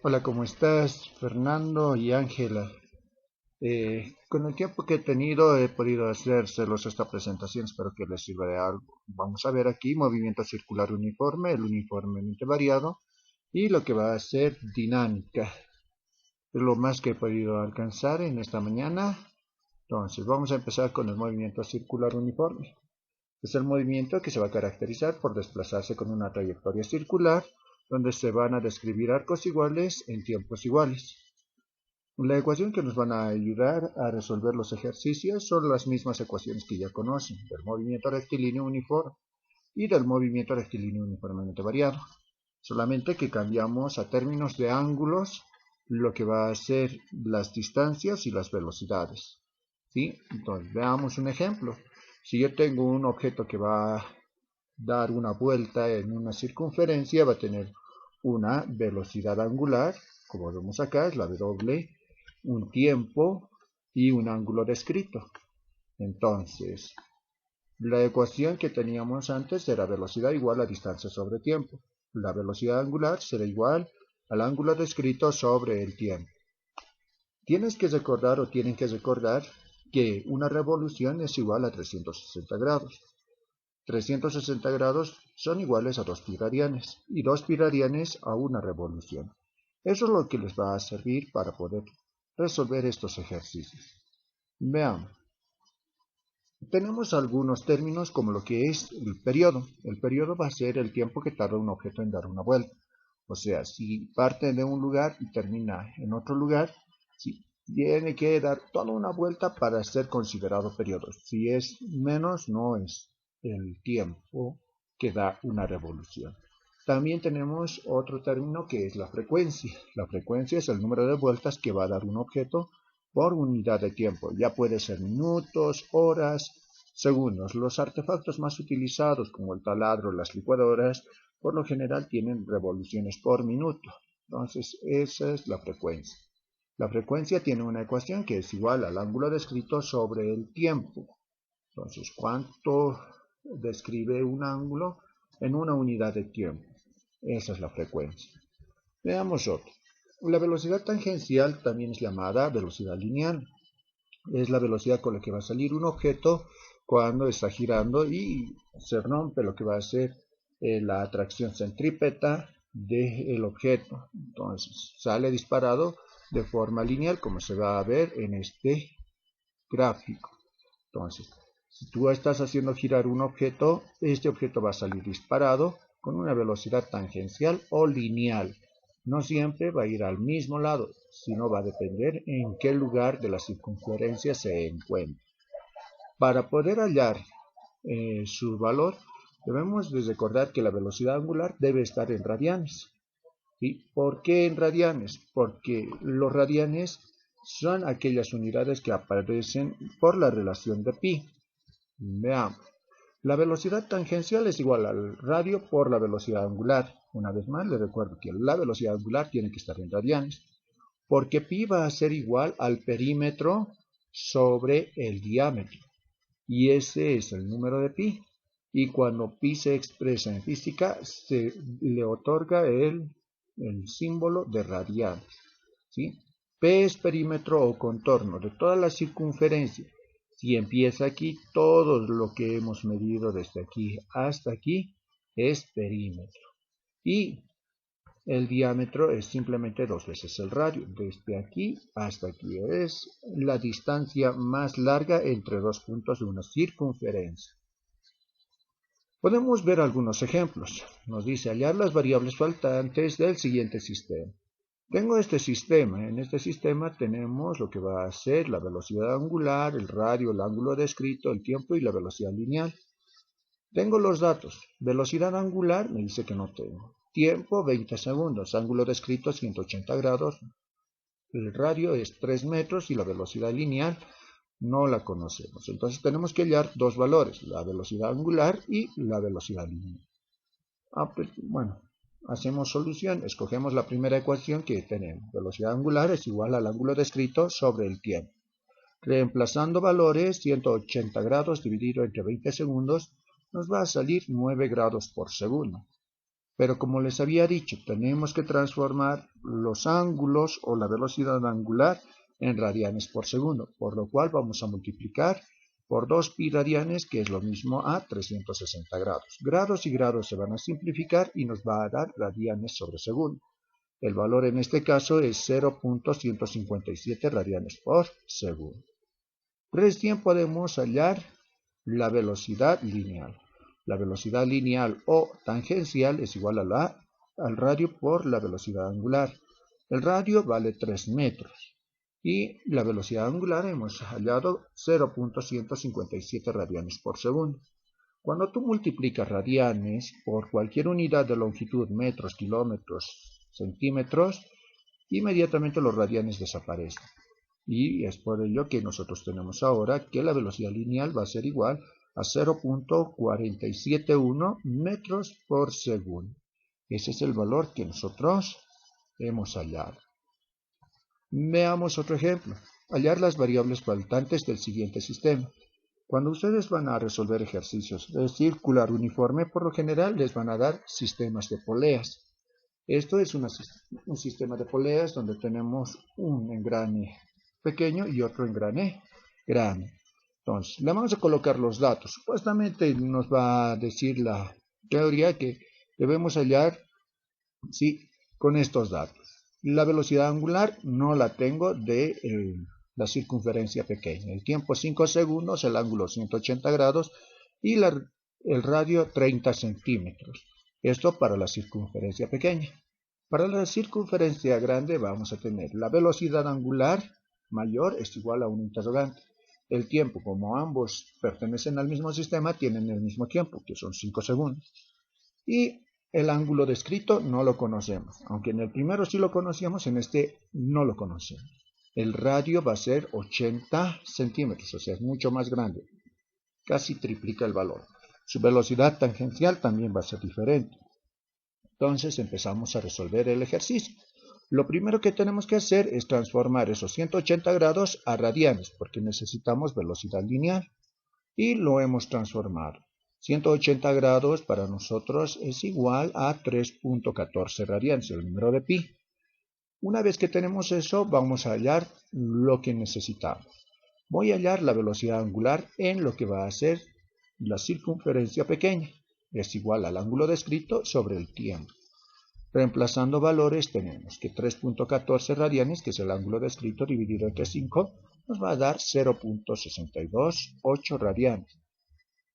Hola, ¿cómo estás, Fernando y Ángela? Con el tiempo que he tenido he podido hacérselos esta presentación, espero que les sirva de algo. Vamos a ver aquí movimiento circular uniforme, el uniformemente variado y lo que va a ser dinámica. Es lo más que he podido alcanzar en esta mañana. Entonces, vamos a empezar con el movimiento circular uniforme. Es el movimiento que se va a caracterizar por desplazarse con una trayectoria circular, donde se van a describir arcos iguales en tiempos iguales. La ecuación que nos van a ayudar a resolver los ejercicios son las mismas ecuaciones que ya conocen, del movimiento rectilíneo uniforme y del movimiento rectilíneo uniformemente variado. Solamente que cambiamos a términos de ángulos lo que va a ser las distancias y las velocidades. ¿Sí? Entonces, veamos un ejemplo. Si yo tengo un objeto que va a dar una vuelta en una circunferencia, va a tener una velocidad angular, como vemos acá, es la W, un tiempo y un ángulo descrito. Entonces, la ecuación que teníamos antes era velocidad igual a distancia sobre tiempo. La velocidad angular será igual al ángulo descrito sobre el tiempo. Tienes que recordar o tienen que recordar que una revolución es igual a 360 grados. 360 grados son iguales a 2 pi radianes y 2 pi radianes a una revolución. Eso es lo que les va a servir para poder resolver estos ejercicios. Veamos. Tenemos algunos términos como lo que es el periodo. El periodo va a ser el tiempo que tarda un objeto en dar una vuelta. O sea, si parte de un lugar y termina en otro lugar, sí, tiene que dar toda una vuelta para ser considerado periodo. Si es menos, no es el tiempo que da una revolución. También tenemos otro término que es la frecuencia. La frecuencia es el número de vueltas que va a dar un objeto por unidad de tiempo. Ya puede ser minutos, horas, segundos. Los artefactos más utilizados como el taladro, las licuadoras, por lo general tienen revoluciones por minuto. Entonces, esa es la frecuencia. La frecuencia tiene una ecuación que es igual al ángulo descrito sobre el tiempo. Entonces, ¿cuánto describe un ángulo en una unidad de tiempo? Esa es la frecuencia. Veamos otro. La velocidad tangencial también es llamada velocidad lineal. Es la velocidad con la que va a salir un objeto cuando está girando y se rompe lo que va a ser la atracción centrípeta del objeto. Entonces sale disparado de forma lineal, como se va a ver en este gráfico. Entonces, si tú estás haciendo girar un objeto, este objeto va a salir disparado con una velocidad tangencial o lineal. No siempre va a ir al mismo lado, sino va a depender en qué lugar de la circunferencia se encuentra. Para poder hallar su valor, debemos de recordar que la velocidad angular debe estar en radianes. ¿Sí? ¿Por qué en radianes? Porque los radianes son aquellas unidades que aparecen por la relación de pi. Veamos. La velocidad tangencial es igual al radio por la velocidad angular. Una vez más, les recuerdo que la velocidad angular tiene que estar en radianes, porque pi va a ser igual al perímetro sobre el diámetro. Y ese es el número de pi. Y cuando pi se expresa en física, se le otorga el símbolo de radianes. ¿Sí? P es perímetro o contorno de toda la circunferencia. Si empieza aquí, todo lo que hemos medido desde aquí hasta aquí es perímetro. Y el diámetro es simplemente 2 veces el radio, desde aquí hasta aquí. Es la distancia más larga entre dos puntos de una circunferencia. Podemos ver algunos ejemplos. Nos dice hallar las variables faltantes del siguiente sistema. Tengo este sistema. En este sistema tenemos lo que va a ser la velocidad angular, el radio, el ángulo descrito, el tiempo y la velocidad lineal. Tengo los datos. Velocidad angular me dice que no tengo. Tiempo 20 segundos. Ángulo descrito 180 grados. El radio es 3 metros y la velocidad lineal no la conocemos. Entonces tenemos que hallar dos valores, la velocidad angular y la velocidad lineal. Pues, bueno, hacemos solución, escogemos la primera ecuación que tenemos. Velocidad angular es igual al ángulo descrito sobre el tiempo. Reemplazando valores, 180 grados dividido entre 20 segundos, nos va a salir 9 grados por segundo. Pero como les había dicho, tenemos que transformar los ángulos o la velocidad angular en radianes por segundo, por lo cual vamos a multiplicar por 2pi radianes, que es lo mismo a 360 grados. Grados y grados se van a simplificar y nos va a dar radianes sobre segundo. El valor en este caso es 0.157 radianes por segundo. Recién podemos hallar la velocidad lineal. La velocidad lineal o tangencial es igual al radio por la velocidad angular. El radio vale 3 metros y la velocidad angular hemos hallado 0.157 radianes por segundo. Cuando tú multiplicas radianes por cualquier unidad de longitud, metros, kilómetros, centímetros, inmediatamente los radianes desaparecen. Y es por ello que nosotros tenemos ahora que la velocidad lineal va a ser igual a 0.471 metros por segundo. Ese es el valor que nosotros hemos hallado. Veamos otro ejemplo. Hallar las variables faltantes del siguiente sistema. Cuando ustedes van a resolver ejercicios de circular uniforme, por lo general les van a dar sistemas de poleas. Esto es un sistema de poleas donde tenemos un engrane pequeño y otro engrane grande. Entonces, le vamos a colocar los datos. Supuestamente nos va a decir la teoría que debemos hallar, sí, con estos datos. La velocidad angular no la tengo de la circunferencia pequeña. El tiempo 5 segundos, el ángulo 180 grados y el radio 30 centímetros. Esto para la circunferencia pequeña. Para la circunferencia grande vamos a tener la velocidad angular mayor es igual a un interrogante. El tiempo, como ambos pertenecen al mismo sistema, tienen el mismo tiempo, que son 5 segundos. Y el ángulo descrito no lo conocemos. Aunque en el primero sí lo conocíamos, en este no lo conocemos. El radio va a ser 80 centímetros, o sea, es mucho más grande. Casi triplica el valor. Su velocidad tangencial también va a ser diferente. Entonces empezamos a resolver el ejercicio. Lo primero que tenemos que hacer es transformar esos 180 grados a radianes, porque necesitamos velocidad lineal. Y lo hemos transformado. 180 grados para nosotros es igual a 3.14 radianes, el número de pi. Una vez que tenemos eso, vamos a hallar lo que necesitamos. Voy a hallar la velocidad angular en lo que va a ser la circunferencia pequeña. Es igual al ángulo descrito sobre el tiempo. Reemplazando valores tenemos que 3.14 radianes, que es el ángulo descrito dividido entre 5, nos va a dar 0.628 radianes.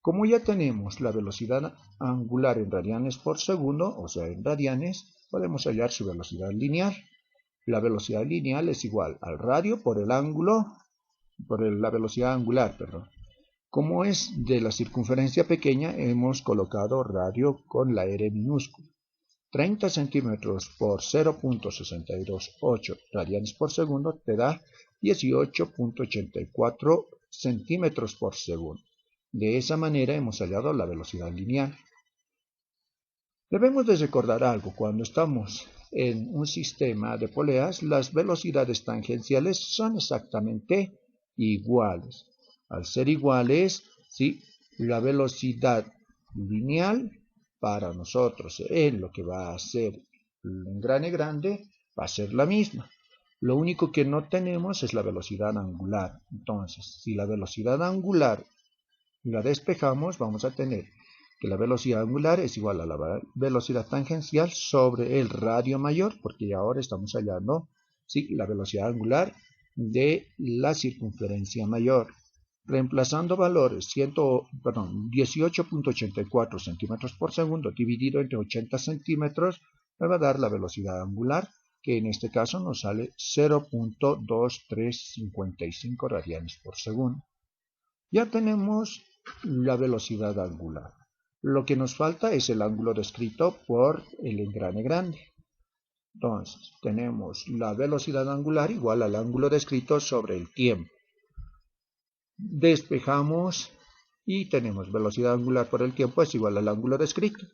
Como ya tenemos la velocidad angular en radianes por segundo, o sea en radianes, podemos hallar su velocidad lineal. La velocidad lineal es igual al radio por el ángulo, la velocidad angular, perdón. Como es de la circunferencia pequeña, hemos colocado radio con la R minúscula. 30 centímetros por 0.628 radianes por segundo te da 18.84 centímetros por segundo. De esa manera hemos hallado la velocidad lineal. Debemos de recordar algo. Cuando estamos en un sistema de poleas, las velocidades tangenciales son exactamente iguales. Al ser iguales, ¿sí?, la velocidad lineal para nosotros en lo que va a ser el engrane grande va a ser la misma. Lo único que no tenemos es la velocidad angular. Entonces, si la velocidad angular la despejamos, vamos a tener que la velocidad angular es igual a la velocidad tangencial sobre el radio mayor, porque ahora estamos hallando, ¿sí?, la velocidad angular de la circunferencia mayor. Reemplazando valores 18.84 centímetros por segundo dividido entre 80 centímetros, me va a dar la velocidad angular, que en este caso nos sale 0.2355 radianes por segundo. Ya tenemos la velocidad angular. Lo que nos falta es el ángulo descrito por el engrane grande. Entonces, tenemos la velocidad angular igual al ángulo descrito sobre el tiempo. Despejamos y tenemos velocidad angular por el tiempo es igual al ángulo descrito.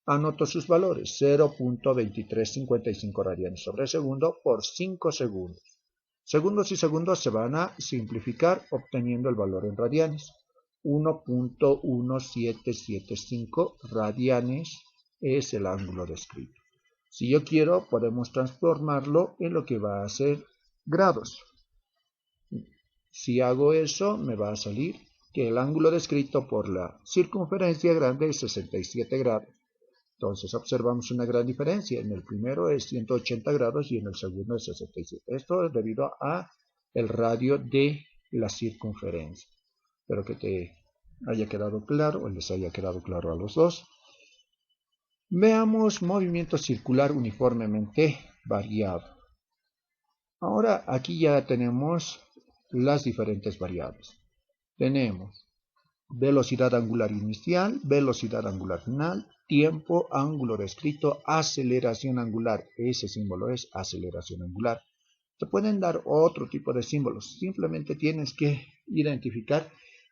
Anoto sus valores, 0.2355 radianes sobre segundo por 5 segundos. Segundos y segundos se van a simplificar obteniendo el valor en radianes. 1.1775 radianes es el ángulo descrito. Si yo quiero, podemos transformarlo en lo que va a ser grados. Si hago eso, me va a salir que el ángulo descrito por la circunferencia grande es 67 grados. Entonces observamos una gran diferencia. En el primero es 180 grados y en el segundo es 67. Esto es debido a el radio de la circunferencia. Espero que te haya quedado claro o les haya quedado claro a los dos. Veamos movimiento circular uniformemente variado. Ahora aquí ya tenemos las diferentes variables. Tenemos velocidad angular inicial, velocidad angular final, tiempo, ángulo descrito, aceleración angular. Ese símbolo es aceleración angular. Te pueden dar otro tipo de símbolos. Simplemente tienes que identificar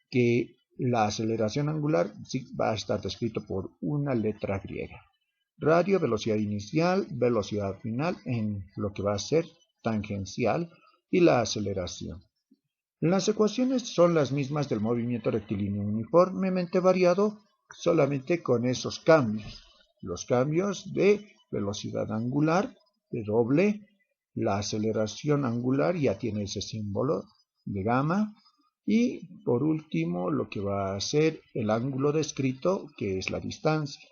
que la aceleración angular sí va a estar descrito por una letra griega. Radio, velocidad inicial, velocidad final en lo que va a ser tangencial y la aceleración. Las ecuaciones son las mismas del movimiento rectilíneo uniformemente variado, solamente con esos cambios. Los cambios de velocidad angular, de doble, la aceleración angular ya tiene ese símbolo de gamma, y por último lo que va a ser el ángulo descrito, que es la distancia.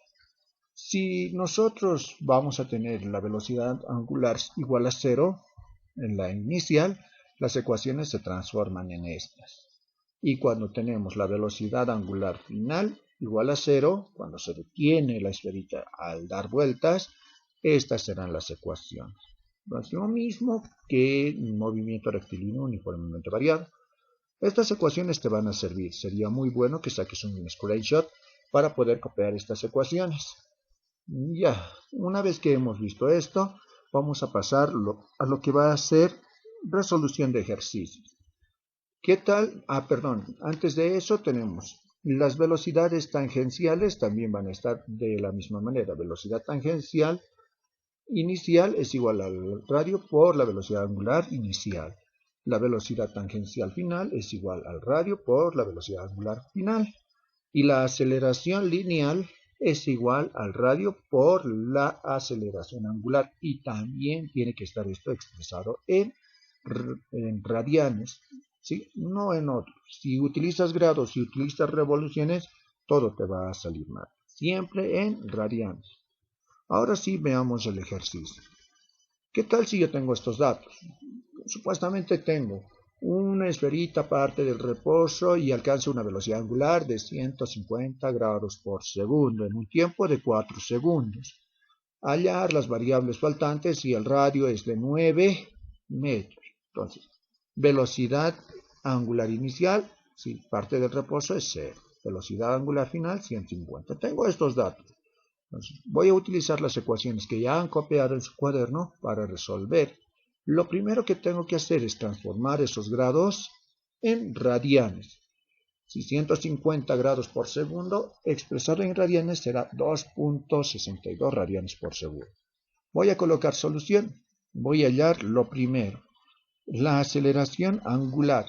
Si nosotros vamos a tener la velocidad angular igual a 0 en la inicial, las ecuaciones se transforman en estas. Y cuando tenemos la velocidad angular final igual a 0, cuando se detiene la esferita al dar vueltas, estas serán las ecuaciones. Es lo mismo que movimiento rectilíneo uniformemente variado. Estas ecuaciones te van a servir. Sería muy bueno que saques un screenshot para poder copiar estas ecuaciones. Ya, una vez que hemos visto esto, vamos a pasar a lo que va a ser resolución de ejercicios. ¿Qué tal? Antes de eso tenemos las velocidades tangenciales, también van a estar de la misma manera. Velocidad tangencial inicial es igual al radio por la velocidad angular inicial. La velocidad tangencial final es igual al radio por la velocidad angular final. Y la aceleración lineal es igual al radio por la aceleración angular. Y también tiene que estar esto expresado en radianes, ¿sí? No en otros. Si utilizas grados, si utilizas revoluciones, todo te va a salir mal. Siempre en radianes. Ahora sí veamos el ejercicio. ¿Qué tal si yo tengo estos datos? Supuestamente tengo una esferita parte del reposo y alcanza una velocidad angular de 150 grados por segundo en un tiempo de 4 segundos. Hallar las variables faltantes y el radio es de 9 metros. Entonces, velocidad angular inicial, si parte del reposo es 0. Velocidad angular final 150. Tengo estos datos. Entonces, voy a utilizar las ecuaciones que ya han copiado en su cuaderno para resolver. Lo primero que tengo que hacer es transformar esos grados en radianes. Si 150 grados por segundo, expresado en radianes será 2.62 radianes por segundo. Voy a colocar solución. Voy a hallar lo primero, la aceleración angular.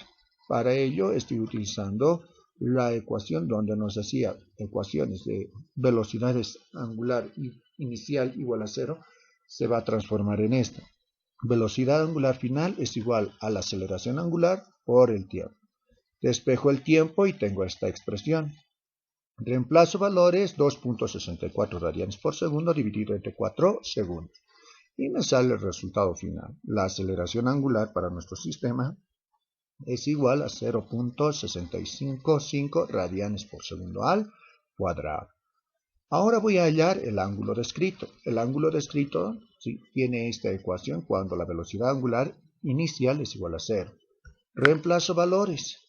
Para ello estoy utilizando la ecuación donde nos decía ecuaciones de velocidades angular inicial igual a 0, se va a transformar en esta. Velocidad angular final es igual a la aceleración angular por el tiempo. Despejo el tiempo y tengo esta expresión. Reemplazo valores 2.64 radianes por segundo dividido entre 4 segundos. Y me sale el resultado final. La aceleración angular para nuestro sistema es igual a 0.655 radianes por segundo al cuadrado. Ahora voy a hallar el ángulo descrito. El ángulo descrito ¿sí? Tiene esta ecuación cuando la velocidad angular inicial es igual a 0. Reemplazo valores.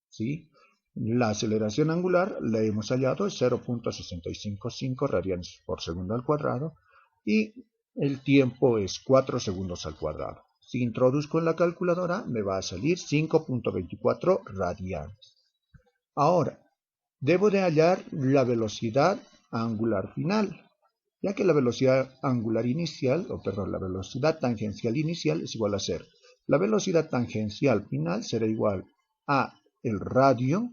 ¿Sí? La aceleración angular la hemos hallado es 0.655 radianes por segundo al cuadrado y el tiempo es 4 segundos al cuadrado. Si introduzco en la calculadora me va a salir 5.24 radianes. Ahora, debo de hallar la velocidad angular final, ya que la velocidad angular inicial, la velocidad tangencial inicial es igual a 0. La velocidad tangencial final será igual a el radio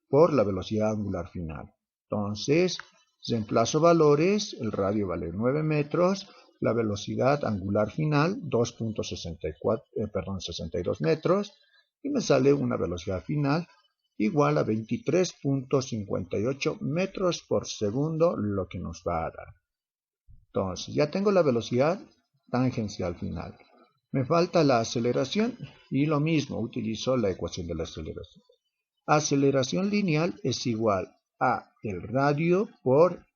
por la velocidad angular final. Entonces, Reemplazo valores, el radio vale 9 metros, la velocidad angular final 2.62 metros y me sale una velocidad final igual a 23.58 metros por segundo, lo que nos va a dar. Entonces, ya tengo la velocidad tangencial final. Me falta la aceleración y lo mismo, utilizo la ecuación de la aceleración. Aceleración lineal es igual a el radio por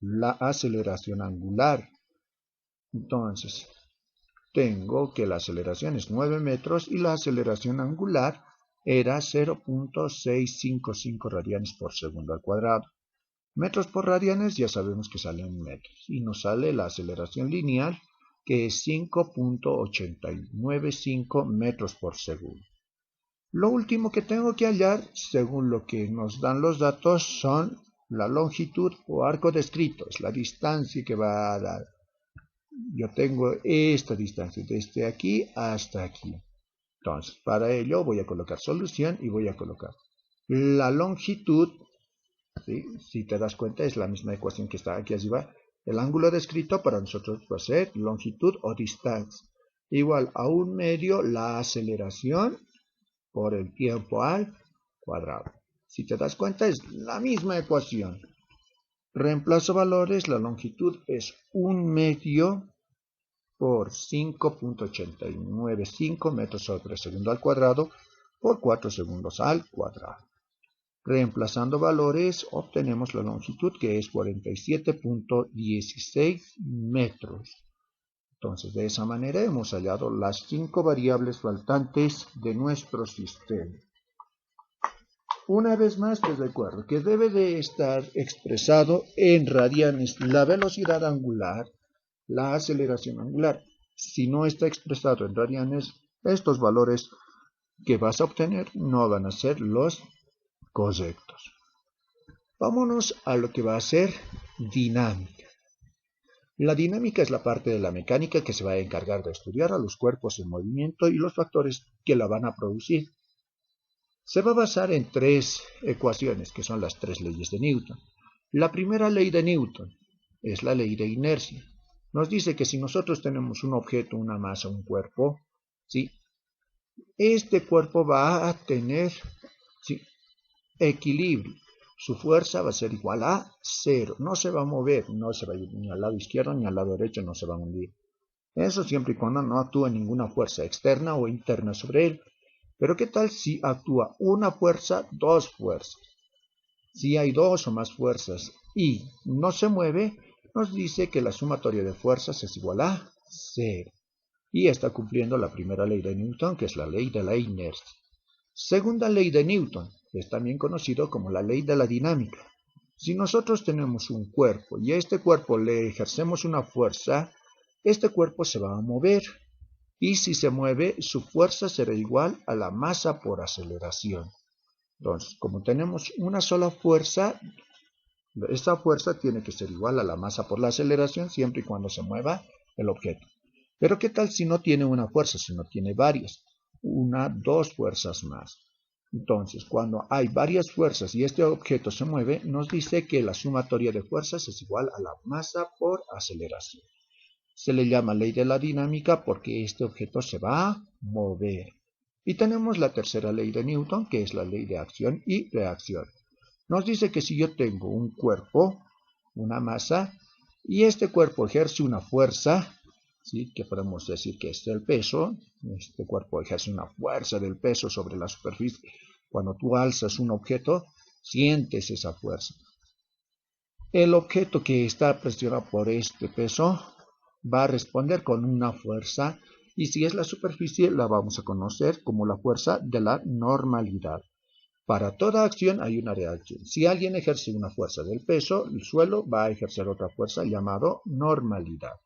la aceleración angular. Entonces, tengo que la aceleración es 9 metros y la aceleración angular era 0.655 radianes por segundo al cuadrado. Metros por radianes ya sabemos que salen metros y nos sale la aceleración lineal que es 5.895 metros por segundo. Lo último que tengo que hallar, según lo que nos dan los datos, son la longitud o arco descrito, es la distancia que va a dar. Yo tengo esta distancia desde aquí hasta aquí. Entonces, para ello voy a colocar solución y voy a colocar la longitud. ¿Sí? Si te das cuenta, es la misma ecuación que está aquí arriba. El ángulo descrito para nosotros va a ser longitud o distancia. Igual a 1/2 la aceleración por el tiempo al cuadrado. Si te das cuenta, es la misma ecuación. Reemplazo valores, la longitud es 1/2 por 5.895 metros sobre segundo al cuadrado por 4 segundos al cuadrado. Reemplazando valores, obtenemos la longitud que es 47.16 metros. Entonces, de esa manera hemos hallado las 5 variables faltantes de nuestro sistema. Una vez más les recuerdo que debe de estar expresado en radianes la velocidad angular, la aceleración angular. Si no está expresado en radianes, estos valores que vas a obtener no van a ser los correctos. Vámonos a lo que va a ser dinámica. La dinámica es la parte de la mecánica que se va a encargar de estudiar a los cuerpos en movimiento y los factores que la van a producir. Se va a basar en 3 ecuaciones, que son las 3 leyes de Newton. La primera ley de Newton es la ley de inercia. Nos dice que si nosotros tenemos un objeto, una masa, un cuerpo, ¿sí? Este cuerpo va a tener, ¿sí?, equilibrio. Su fuerza va a ser igual a 0. No se va a mover, no se va a ir ni al lado izquierdo ni al lado derecho, no se va a hundir. Eso siempre y cuando no actúe ninguna fuerza externa o interna sobre él. Pero ¿qué tal si actúa una fuerza, dos fuerzas? Si hay dos o más fuerzas y no se mueve, nos dice que la sumatoria de fuerzas es igual a 0. Y está cumpliendo la primera ley de Newton, que es la ley de la inercia. Segunda ley de Newton, que es también conocido como la ley de la dinámica. Si nosotros tenemos un cuerpo y a este cuerpo le ejercemos una fuerza, este cuerpo se va a mover. Y si se mueve, su fuerza será igual a la masa por aceleración. Entonces, como tenemos una sola fuerza, esta fuerza tiene que ser igual a la masa por la aceleración siempre y cuando se mueva el objeto. Pero ¿qué tal si no tiene una fuerza, si no tiene varias? Una, dos fuerzas más. Entonces, cuando hay varias fuerzas y este objeto se mueve, nos dice que la sumatoria de fuerzas es igual a la masa por aceleración. Se le llama ley de la dinámica porque este objeto se va a mover. Y tenemos la tercera ley de Newton, que es la ley de acción y reacción. Nos dice que si yo tengo un cuerpo, una masa, y este cuerpo ejerce una fuerza, ¿sí?, que podemos decir que es el peso, este cuerpo ejerce una fuerza del peso sobre la superficie. Cuando tú alzas un objeto, sientes esa fuerza. El objeto que está presionado por este peso va a responder con una fuerza, y si es la superficie la vamos a conocer como la fuerza de la normalidad. Para toda acción hay una reacción. Si alguien ejerce una fuerza del peso, el suelo va a ejercer otra fuerza llamada normalidad.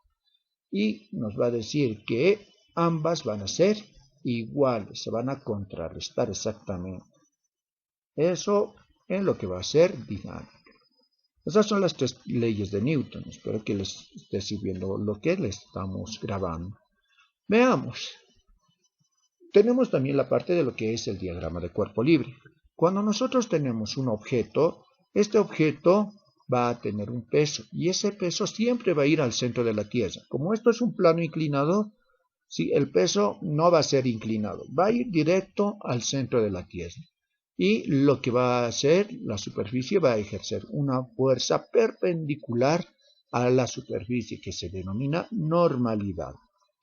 Y nos va a decir que ambas van a ser iguales, se van a contrarrestar exactamente. Eso es lo que va a ser dinámica. Esas son las 3 leyes de Newton. Espero que les esté sirviendo lo que les estamos grabando. Veamos. Tenemos también la parte de lo que es el diagrama de cuerpo libre. Cuando nosotros tenemos un objeto, este objeto va a tener un peso y ese peso siempre va a ir al centro de la Tierra. Como esto es un plano inclinado, sí, el peso no va a ser inclinado, va a ir directo al centro de la Tierra. Y lo que va a hacer, la superficie va a ejercer una fuerza perpendicular a la superficie que se denomina normalidad.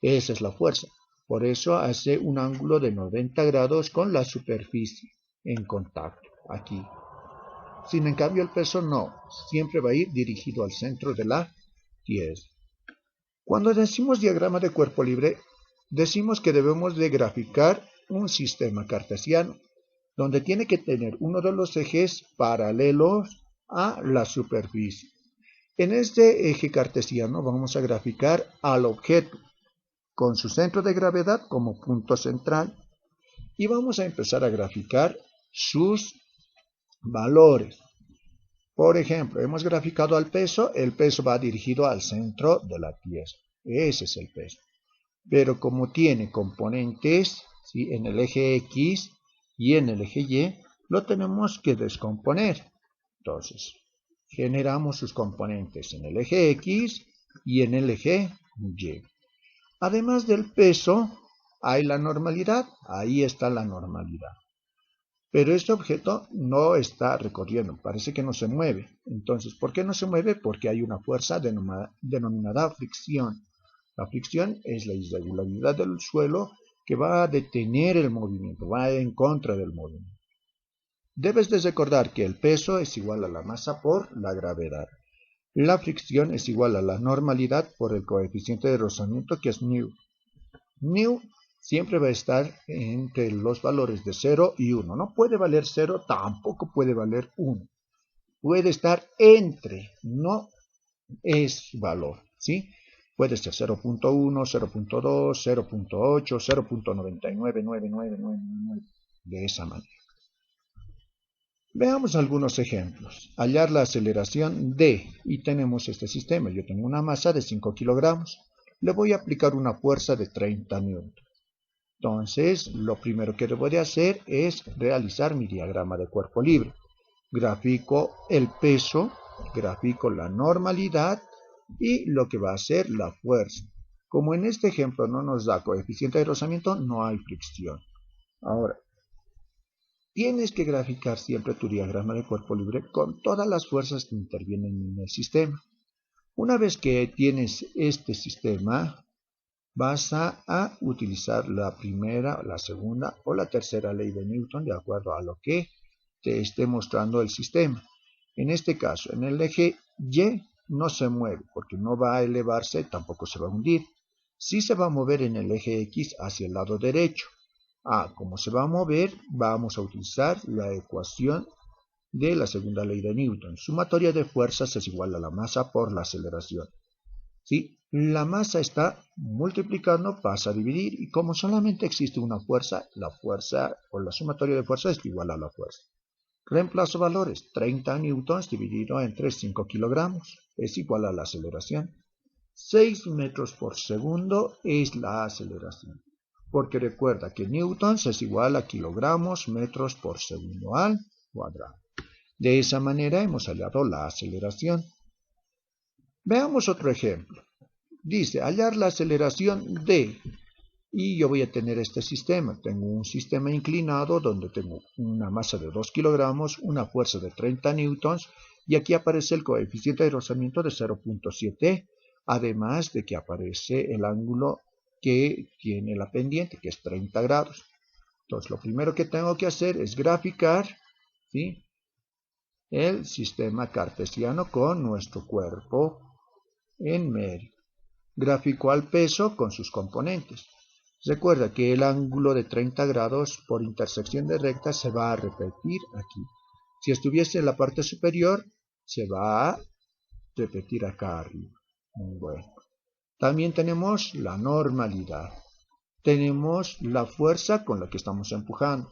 Esa es la fuerza. Por eso hace un ángulo de 90 grados con la superficie en contacto, aquí. Sin en cambio el peso no, siempre va a ir dirigido al centro de la Tierra. Cuando decimos diagrama de cuerpo libre, decimos que debemos de graficar un sistema cartesiano, donde tiene que tener uno de los ejes paralelos a la superficie. En este eje cartesiano vamos a graficar al objeto, con su centro de gravedad como punto central, y vamos a empezar a graficar sus valores. Por ejemplo, hemos graficado al peso, el peso va dirigido al centro de la Tierra, ese es el peso. Pero como tiene componentes, ¿sí?, en el eje X y en el eje Y, lo tenemos que descomponer. Entonces, generamos sus componentes en el eje X y en el eje Y. Además del peso, hay la normalidad, ahí está la normalidad. Pero este objeto no está recorriendo, parece que no se mueve. Entonces, ¿por qué no se mueve? Porque hay una fuerza denominada fricción. La fricción es la irregularidad del suelo que va a detener el movimiento, va en contra del movimiento. Debes de recordar que el peso es igual a la masa por la gravedad. La fricción es igual a la normalidad por el coeficiente de rozamiento, que es μ. μ siempre va a estar entre los valores de 0 y 1. No puede valer 0, tampoco puede valer 1. Puede estar entre, no es valor, ¿sí? Puede ser 0.1, 0.2, 0.8, 0.99999, de esa manera. Veamos algunos ejemplos. Hallar la aceleración D, y tenemos este sistema. Yo tengo una masa de 5 kilogramos. Le voy a aplicar una fuerza de 30 newtons. Entonces, lo primero que debo de hacer es realizar mi diagrama de cuerpo libre. Grafico el peso, grafico la normalidad y lo que va a ser la fuerza. Como en este ejemplo no nos da coeficiente de rozamiento, no hay fricción. Ahora, tienes que graficar siempre tu diagrama de cuerpo libre con todas las fuerzas que intervienen en el sistema. Una vez que tienes este sistema, vas a utilizar la primera, la segunda o la tercera ley de Newton de acuerdo a lo que te esté mostrando el sistema. En este caso, en el eje Y no se mueve porque no va a elevarse, tampoco se va a hundir. Sí se va a mover en el eje X hacia el lado derecho. Como se va a mover, vamos a utilizar la ecuación de la segunda ley de Newton. Sumatoria de fuerzas es igual a la masa por la aceleración. ¿Sí? La masa está multiplicando, pasa a dividir, y como solamente existe una fuerza, la fuerza o la sumatoria de fuerzas es igual a la fuerza. Reemplazo valores, 30 newtons dividido entre 5 kilogramos es igual a la aceleración. 6 metros por segundo es la aceleración, porque recuerda que newtons es igual a kilogramos metros por segundo al cuadrado. De esa manera hemos hallado la aceleración. Veamos otro ejemplo. Dice, hallar la aceleración D. Y yo voy a tener este sistema. Tengo un sistema inclinado donde tengo una masa de 2 kilogramos, una fuerza de 30 newtons, y aquí aparece el coeficiente de rozamiento de 0.7, además de que aparece el ángulo que tiene la pendiente, que es 30 grados. Entonces, lo primero que tengo que hacer es graficar, ¿sí?, el sistema cartesiano con nuestro cuerpo en medio. Grafico al peso con sus componentes. Recuerda que el ángulo de 30 grados por intersección de rectas se va a repetir aquí. Si estuviese en la parte superior, se va a repetir acá arriba. Muy bueno. También tenemos la normalidad. Tenemos la fuerza con la que estamos empujando.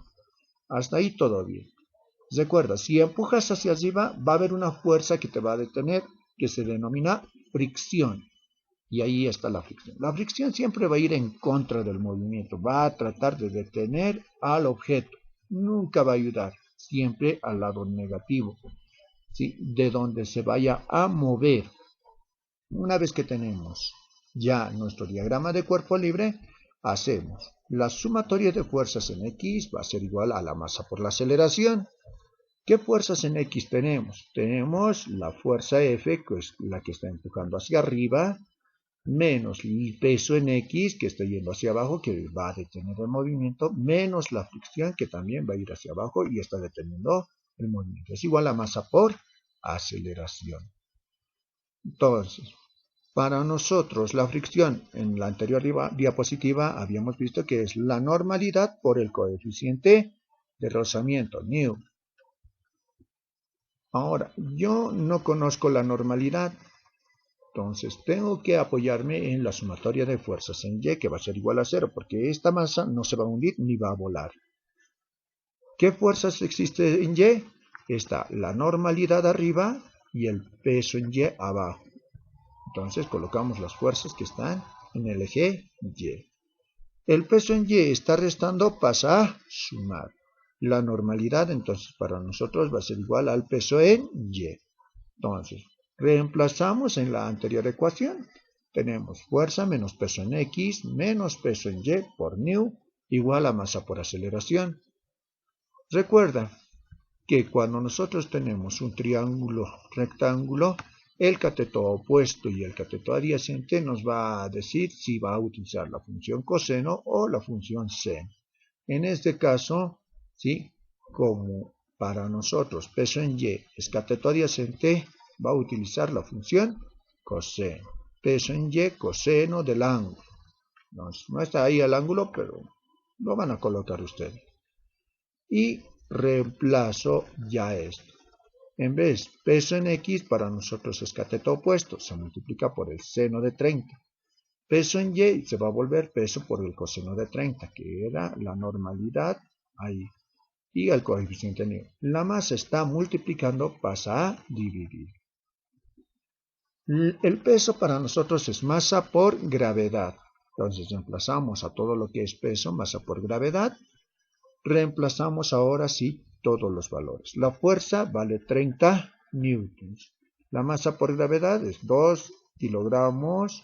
Hasta ahí todo bien. Recuerda, si empujas hacia arriba, va a haber una fuerza que te va a detener, que se denomina fricción. Y ahí está la fricción. La fricción siempre va a ir en contra del movimiento, va a tratar de detener al objeto. Nunca va a ayudar, siempre al lado negativo. ¿sí?, de donde se vaya a mover. Una vez que tenemos ya nuestro diagrama de cuerpo libre, hacemos la sumatoria de fuerzas en X va a ser igual a la masa por la aceleración. ¿Qué fuerzas en X tenemos? Tenemos la fuerza F, que es la que está empujando hacia arriba, menos el peso en X, que está yendo hacia abajo, que va a detener el movimiento, menos la fricción, que también va a ir hacia abajo y está deteniendo el movimiento. Es igual a masa por aceleración. Entonces, para nosotros la fricción en la anterior diapositiva habíamos visto que es la normalidad por el coeficiente de rozamiento, nu. Ahora, yo no conozco la normalidad, entonces tengo que apoyarme en la sumatoria de fuerzas en Y, que va a ser igual a 0, porque esta masa no se va a hundir ni va a volar. ¿Qué fuerzas existe en Y? Está la normalidad arriba y el peso en Y abajo. Entonces colocamos las fuerzas que están en el eje Y. El peso en Y está restando, pasa a sumar. La normalidad entonces para nosotros va a ser igual al peso en Y. Entonces, reemplazamos en la anterior ecuación. Tenemos fuerza menos peso en X menos peso en Y por nu igual a masa por aceleración. Recuerda que cuando nosotros tenemos un triángulo rectángulo, el cateto opuesto y el cateto adyacente nos va a decir si va a utilizar la función coseno o la función seno. En este caso, ¿sí?, como para nosotros peso en Y es cateto adyacente, va a utilizar la función coseno. Peso en Y, coseno del ángulo. No está ahí el ángulo, pero lo van a colocar ustedes. Y reemplazo ya esto. En vez peso en X, para nosotros es cateto opuesto, se multiplica por el seno de 30. Peso en Y se va a volver peso por el coseno de 30, que era la normalidad ahí. Y el coeficiente nu. La masa está multiplicando, pasa a dividir. El peso para nosotros es masa por gravedad. Entonces reemplazamos a todo lo que es peso, masa por gravedad. Reemplazamos ahora sí todos los valores. La fuerza vale 30 newtons. La masa por gravedad es 2 kilogramos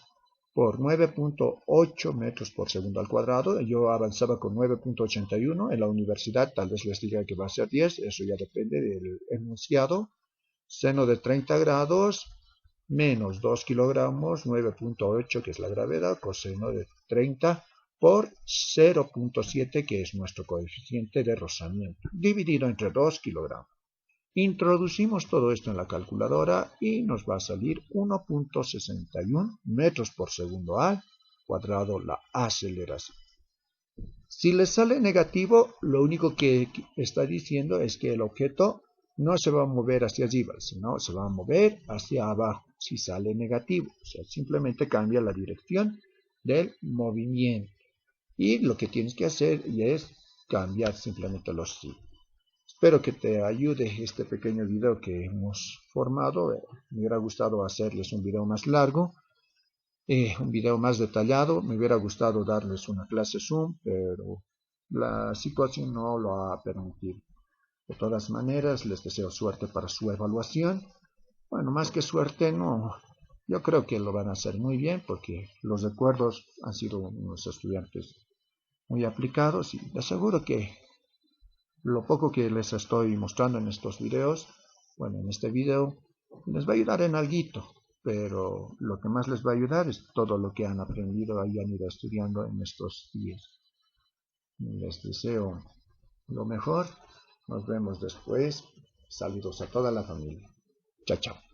por 9.8 metros por segundo al cuadrado. Yo avanzaba con 9.81. En la universidad tal vez les diga que va a ser 10. Eso ya depende del enunciado. Seno de 30 grados menos 2 kilogramos, 9.8 que es la gravedad, coseno de 30 por 0.7 que es nuestro coeficiente de rozamiento, dividido entre 2 kilogramos. Introducimos todo esto en la calculadora y nos va a salir 1.61 metros por segundo al cuadrado la aceleración. Si les sale negativo, lo único que está diciendo es que el objeto no se va a mover hacia arriba, sino se va a mover hacia abajo. Si sale negativo, o sea, simplemente cambia la dirección del movimiento. Y lo que tienes que hacer es cambiar simplemente los signos. Espero que te ayude este pequeño video que hemos formado. Me hubiera gustado hacerles un video más largo, un video más detallado. Me hubiera gustado darles una clase Zoom, pero la situación no lo ha permitido. De todas maneras, les deseo suerte para su evaluación. Bueno, más que suerte, no. Yo creo que lo van a hacer muy bien porque los recuerdos han sido unos estudiantes muy aplicados y les aseguro que lo poco que les estoy mostrando en estos videos, bueno, en este video, les va a ayudar en alguito, pero lo que más les va a ayudar es todo lo que han aprendido y han ido estudiando en estos días. Les deseo lo mejor. Nos vemos después. Saludos a toda la familia. Chao, chao.